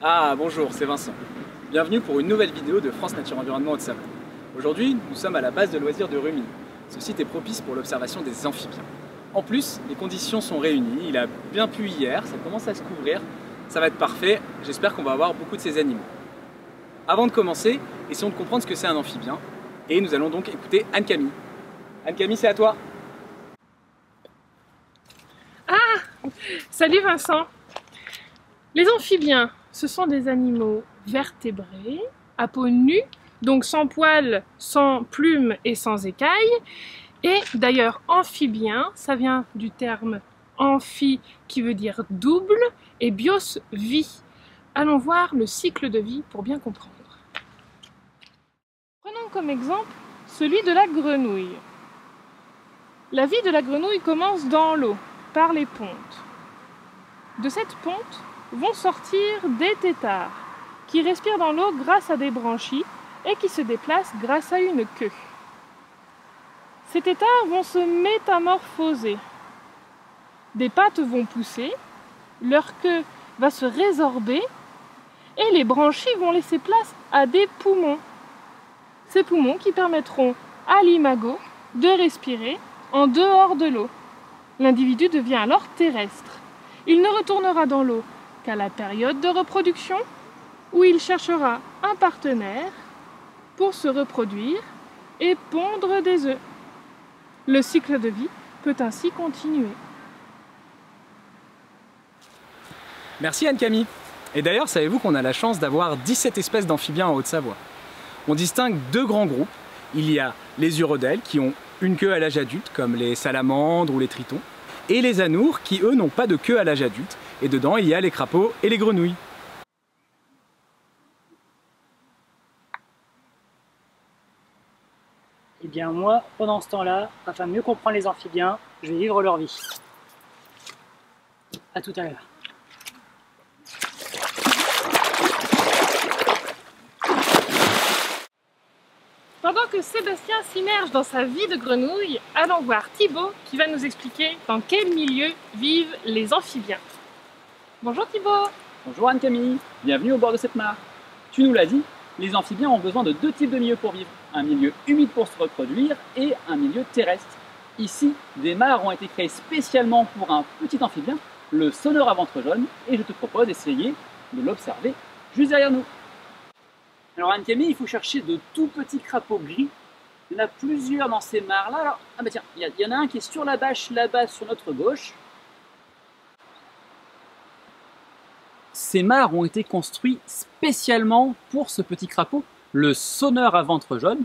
Ah bonjour, c'est Vincent. Bienvenue pour une nouvelle vidéo de France Nature Environnement Haute-Savoie. Aujourd'hui, nous sommes à la base de loisirs de Rumilly. Ce site est propice pour l'observation des amphibiens. En plus, les conditions sont réunies, il a bien plu hier, ça commence à se couvrir, ça va être parfait, j'espère qu'on va avoir beaucoup de ces animaux. Avant de commencer, essayons de comprendre ce que c'est un amphibien, et nous allons donc écouter Anne-Camille. Anne-Camille, c'est à toi. Salut Vincent! Les amphibiens, ce sont des animaux vertébrés, à peau nue, donc sans poils, sans plumes et sans écailles. Et d'ailleurs, amphibien, ça vient du terme amphi qui veut dire double et bios, vie. Allons voir le cycle de vie pour bien comprendre. Prenons comme exemple celui de la grenouille. La vie de la grenouille commence dans l'eau, par les pontes. De cette ponte vont sortir des têtards qui respirent dans l'eau grâce à des branchies et qui se déplacent grâce à une queue. Ces têtards vont se métamorphoser. Des pattes vont pousser, leur queue va se résorber et les branchies vont laisser place à des poumons. Ces poumons qui permettront à l'imago de respirer en dehors de l'eau. L'individu devient alors terrestre. Il ne retournera dans l'eau qu'à la période de reproduction où il cherchera un partenaire pour se reproduire et pondre des œufs. Le cycle de vie peut ainsi continuer. Merci Anne-Camille. Et d'ailleurs, savez-vous qu'on a la chance d'avoir 17 espèces d'amphibiens en Haute-Savoie. On distingue deux grands groupes. Il y a les urodèles qui ont une queue à l'âge adulte, comme les salamandres ou les tritons, et les anours qui, eux, n'ont pas de queue à l'âge adulte, et dedans il y a les crapauds et les grenouilles. Eh bien moi, pendant ce temps-là, afin de mieux comprendre les amphibiens, je vais vivre leur vie. À tout à l'heure. Pendant que Sébastien s'immerge dans sa vie de grenouille, allons voir Thibaut qui va nous expliquer dans quel milieu vivent les amphibiens. Bonjour Thibaut! Bonjour Anne-Camille, bienvenue au bord de cette mare. Tu nous l'as dit, les amphibiens ont besoin de deux types de milieux pour vivre. Un milieu humide pour se reproduire et un milieu terrestre. Ici, des mares ont été créées spécialement pour un petit amphibien, le sonneur à ventre jaune, et je te propose d'essayer de l'observer juste derrière nous. Alors Anne-Camille, il faut chercher de tout petits crapauds gris. Il y en a plusieurs dans ces mares-là. Alors, ah bah tiens, il y en a un qui est sur la bâche là-bas sur notre gauche. Ces mares ont été construites spécialement pour ce petit crapaud, le sonneur à ventre jaune,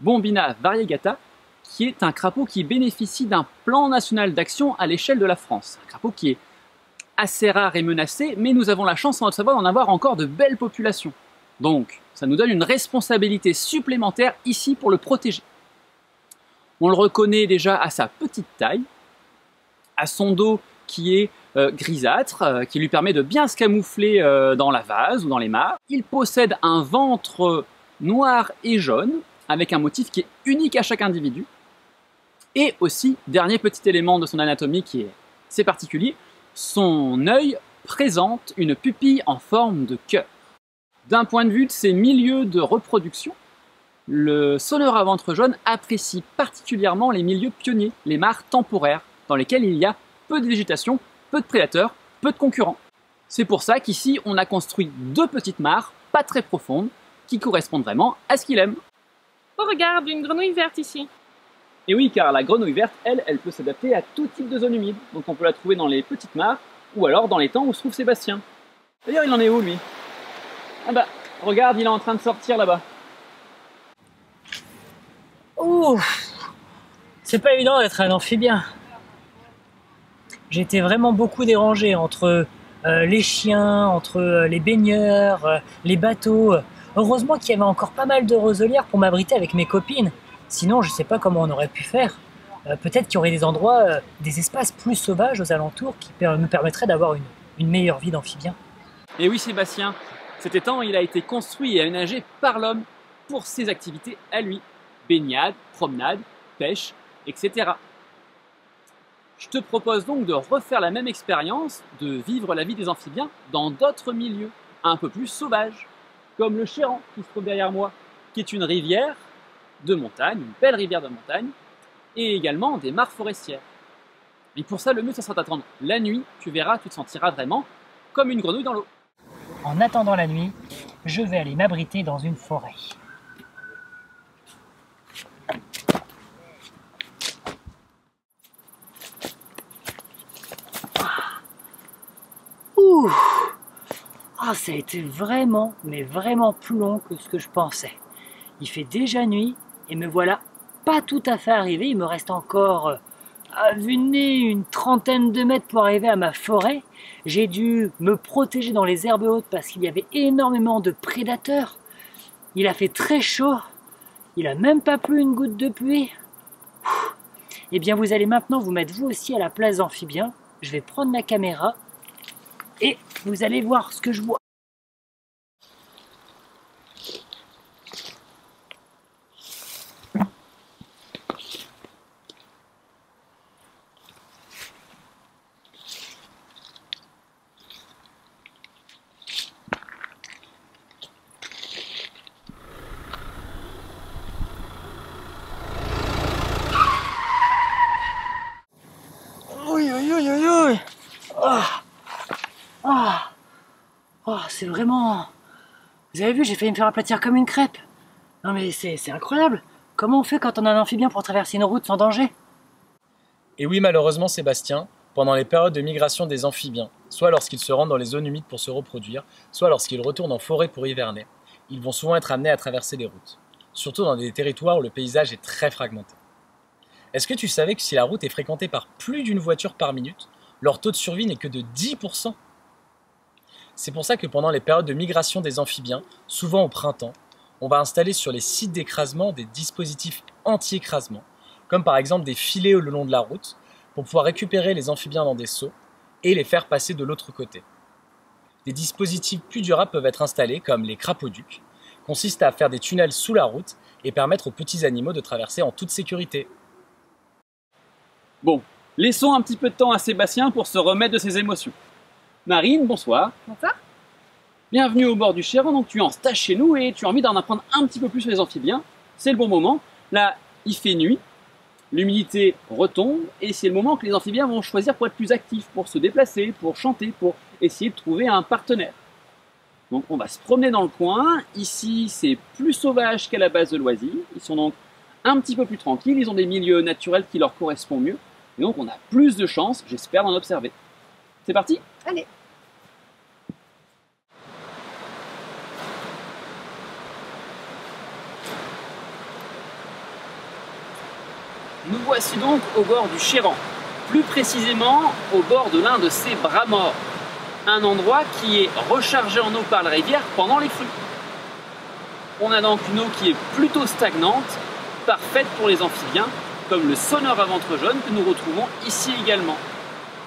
Bombina variegata, qui est un crapaud qui bénéficie d'un plan national d'action à l'échelle de la France. Un crapaud qui est assez rare et menacé, mais nous avons la chance en Haute-Savoie d'en avoir encore de belles populations. Donc, ça nous donne une responsabilité supplémentaire ici pour le protéger. On le reconnaît déjà à sa petite taille, à son dos qui est grisâtre, qui lui permet de bien se camoufler dans la vase ou dans les mares. Il possède un ventre noir et jaune, avec un motif qui est unique à chaque individu. Et aussi, dernier petit élément de son anatomie qui est assez particulier, son œil présente une pupille en forme de cœur. D'un point de vue de ses milieux de reproduction, le sonneur à ventre jaune apprécie particulièrement les milieux pionniers, les mares temporaires, dans lesquels il y a peu de végétation, peu de prédateurs, peu de concurrents. C'est pour ça qu'ici, on a construit deux petites mares, pas très profondes, qui correspondent vraiment à ce qu'il aime. Oh regarde, une grenouille verte ici. Et oui, car la grenouille verte, elle peut s'adapter à tout type de zone humide. Donc on peut la trouver dans les petites mares, ou alors dans les temps où se trouve Sébastien. D'ailleurs, il en est où, lui? Ah bah, regarde, il est en train de sortir là-bas. Ouh, c'est pas évident d'être un amphibien. J'ai été vraiment beaucoup dérangé entre les chiens, entre les baigneurs, les bateaux. Heureusement qu'il y avait encore pas mal de roselières pour m'abriter avec mes copines. Sinon, je sais pas comment on aurait pu faire. Peut-être qu'il y aurait des endroits, des espaces plus sauvages aux alentours qui nous permettraient d'avoir une meilleure vie d'amphibien. Et oui, Sébastien, cet étang, il a été construit et aménagé par l'homme pour ses activités à lui. Baignade, promenade, pêche, etc. Je te propose donc de refaire la même expérience, de vivre la vie des amphibiens dans d'autres milieux. un peu plus sauvages, comme le Chéran qui se trouve derrière moi, qui est une rivière de montagne, une belle rivière de montagne, et également des mares forestières. Et pour ça, le mieux, ça sera d'attendre la nuit, tu verras, tu te sentiras vraiment comme une grenouille dans l'eau. En attendant la nuit, je vais aller m'abriter dans une forêt. Ouh! Ah, ça a été vraiment, mais vraiment plus long que ce que je pensais. Il fait déjà nuit et me voilà pas tout à fait arrivé. Il me reste encore, à vue de nez, une trentaine de mètres pour arriver à ma forêt. J'ai dû me protéger dans les herbes hautes parce qu'il y avait énormément de prédateurs. Il a fait très chaud. Il a même pas plu une goutte de pluie. Eh bien, vous allez maintenant vous mettre vous aussi à la place d'amphibien. Je vais prendre ma caméra et vous allez voir ce que je vois. C'est vraiment... Vous avez vu, j'ai failli me faire aplatir comme une crêpe. Non mais c'est incroyable. Comment on fait quand on a un amphibien pour traverser une route sans danger? Et oui, malheureusement, Sébastien, pendant les périodes de migration des amphibiens, soit lorsqu'ils se rendent dans les zones humides pour se reproduire, soit lorsqu'ils retournent en forêt pour hiverner, ils vont souvent être amenés à traverser les routes, surtout dans des territoires où le paysage est très fragmenté. Est-ce que tu savais que si la route est fréquentée par plus d'une voiture par minute, leur taux de survie n'est que de 10%? C'est pour ça que pendant les périodes de migration des amphibiens, souvent au printemps, on va installer sur les sites d'écrasement des dispositifs anti-écrasement, comme par exemple des filets le long de la route, pour pouvoir récupérer les amphibiens dans des seaux et les faire passer de l'autre côté. Des dispositifs plus durables peuvent être installés, comme les crapauducs, consistent à faire des tunnels sous la route et permettre aux petits animaux de traverser en toute sécurité. Bon, laissons un petit peu de temps à Sébastien pour se remettre de ses émotions. Marine, bonsoir. Bonsoir. Bienvenue au bord du Chéran, donc tu es en stage chez nous et tu as envie d'en apprendre un petit peu plus sur les amphibiens. C'est le bon moment. Là, il fait nuit, l'humidité retombe et c'est le moment que les amphibiens vont choisir pour être plus actifs, pour se déplacer, pour chanter, pour essayer de trouver un partenaire. Donc on va se promener dans le coin. Ici, c'est plus sauvage qu'à la base de loisirs. Ils sont donc un petit peu plus tranquilles, ils ont des milieux naturels qui leur correspondent mieux. Et donc on a plus de chances, j'espère, d'en observer. C'est parti ? Allez. Nous voici donc au bord du Chéran, plus précisément au bord de l'un de ses bras morts, un endroit qui est rechargé en eau par la rivière pendant les crues. On a donc une eau qui est plutôt stagnante, parfaite pour les amphibiens, comme le sonneur à ventre jaune que nous retrouvons ici également.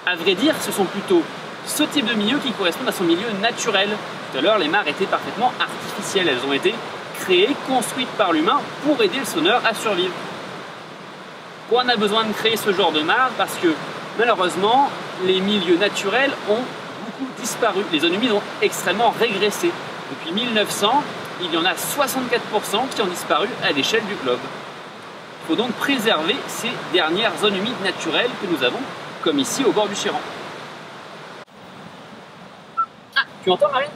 À vrai dire, ce sont plutôt ce type de milieu qui correspond à son milieu naturel. Tout à l'heure, les mares étaient parfaitement artificielles, elles ont été créées, construites par l'humain pour aider le sonneur à survivre. Pourquoi on a besoin de créer ce genre de mare? Parce que malheureusement, les milieux naturels ont beaucoup disparu. Les zones humides ont extrêmement régressé. Depuis 1900, il y en a 64% qui ont disparu à l'échelle du globe. Il faut donc préserver ces dernières zones humides naturelles que nous avons, comme ici au bord du Chéran. Ah, tu entends, Marine?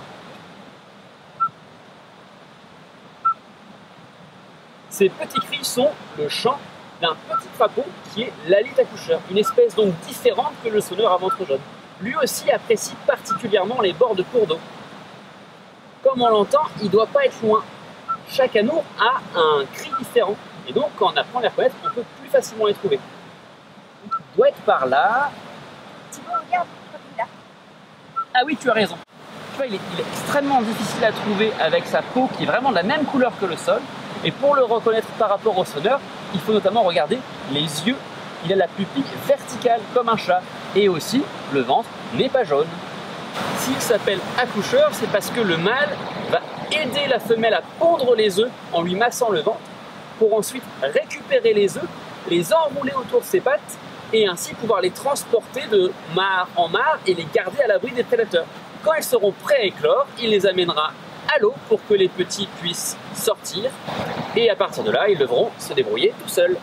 Ces petits cris sont le chant d'un petit crapaud qui est l'alite accoucheur, une espèce donc différente que le sonneur à ventre jaune. Lui aussi apprécie particulièrement les bords de cours d'eau. Comme on l'entend, il ne doit pas être loin. Chaque anour a un cri différent, et donc quand on apprend à les reconnaître, on peut plus facilement les trouver. Il doit être par là. Thibaut, regarde, là. Ah oui, tu as raison. Tu vois, il est extrêmement difficile à trouver avec sa peau qui est vraiment de la même couleur que le sol. Et pour le reconnaître par rapport au sonneur, il faut notamment regarder les yeux. Il a la pupille verticale comme un chat. Et aussi, le ventre n'est pas jaune. S'il s'appelle accoucheur, c'est parce que le mâle va aider la femelle à pondre les œufs en lui massant le ventre pour ensuite récupérer les œufs, les enrouler autour de ses pattes et ainsi pouvoir les transporter de mare en mare et les garder à l'abri des prédateurs. Quand elles seront prêtes à éclore, il les amènera à l'eau pour que les petits puissent sortir. Et à partir de là, ils devront se débrouiller tout seuls.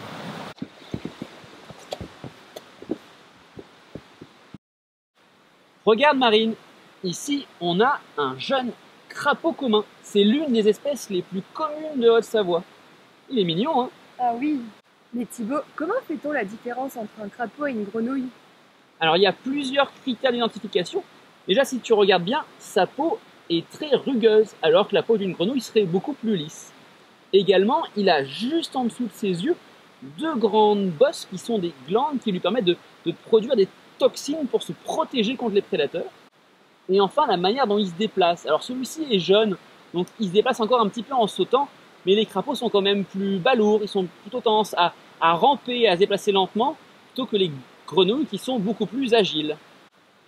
Regarde Marine, ici on a un jeune crapaud commun. C'est l'une des espèces les plus communes de Haute-Savoie. Il est mignon, hein? Ah oui. Mais Thibaut, comment fait-on la différence entre un crapaud et une grenouille? Alors il y a plusieurs critères d'identification. Déjà si tu regardes bien, sa peau est très rugueuse alors que la peau d'une grenouille serait beaucoup plus lisse. Également, il a juste en dessous de ses yeux deux grandes bosses qui sont des glandes qui lui permettent de produire des toxines pour se protéger contre les prédateurs. Et enfin, la manière dont il se déplace. Alors celui-ci est jeune, donc il se déplace encore un petit peu en sautant, mais les crapauds sont quand même plus balourds, ils sont plutôt tendance à ramper, à se déplacer lentement, plutôt que les grenouilles qui sont beaucoup plus agiles.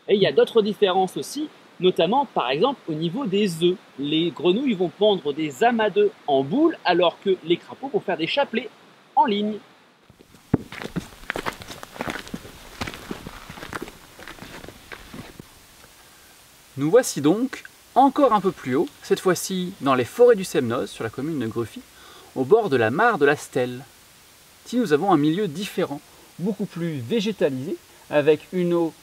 Et il y a d'autres différences aussi, notamment par exemple au niveau des œufs. Les grenouilles vont pondre des amas d'œufs en boule, alors que les crapauds vont faire des chapelets en ligne. Nous voici donc encore un peu plus haut, cette fois-ci dans les forêts du Semnoz, sur la commune de Gruffy, au bord de la mare de la Stelle. Ici nous avons un milieu différent, beaucoup plus végétalisé, avec une eau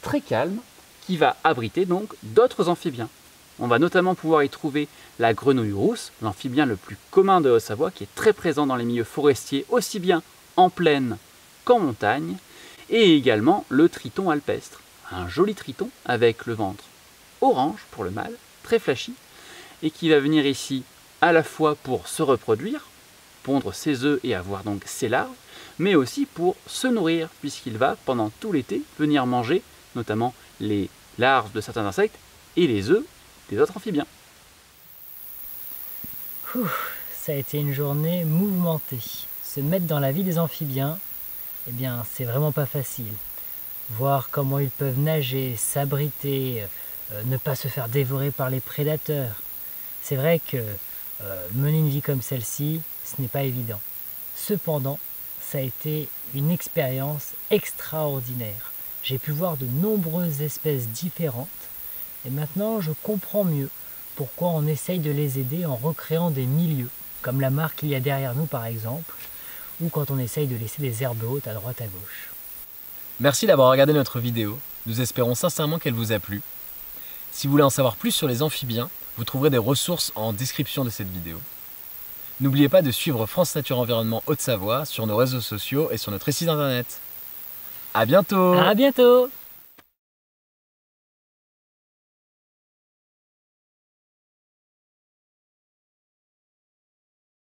très calme qui va abriter donc d'autres amphibiens. On va notamment pouvoir y trouver la grenouille rousse, l'amphibien le plus commun de Haute-Savoie, qui est très présent dans les milieux forestiers, aussi bien en plaine qu'en montagne, et également le triton alpestre, un joli triton avec le ventre orange pour le mâle, très flashy, et qui va venir ici à la fois pour se reproduire, pondre ses œufs et avoir donc ses larves, mais aussi pour se nourrir, puisqu'il va pendant tout l'été venir manger notamment les larves de certains insectes et les œufs des autres amphibiens. Ça a été une journée mouvementée. Se mettre dans la vie des amphibiens, eh bien c'est vraiment pas facile. Voir comment ils peuvent nager, s'abriter, ne pas se faire dévorer par les prédateurs. C'est vrai que mener une vie comme celle-ci, ce n'est pas évident. Cependant, ça a été une expérience extraordinaire. J'ai pu voir de nombreuses espèces différentes et maintenant je comprends mieux pourquoi on essaye de les aider en recréant des milieux, comme la mare qu'il y a derrière nous par exemple, ou quand on essaye de laisser des herbes hautes à droite à gauche. Merci d'avoir regardé notre vidéo, nous espérons sincèrement qu'elle vous a plu. Si vous voulez en savoir plus sur les amphibiens, vous trouverez des ressources en description de cette vidéo. N'oubliez pas de suivre France Nature Environnement Haute-Savoie sur nos réseaux sociaux et sur notre site internet. À bientôt! À bientôt!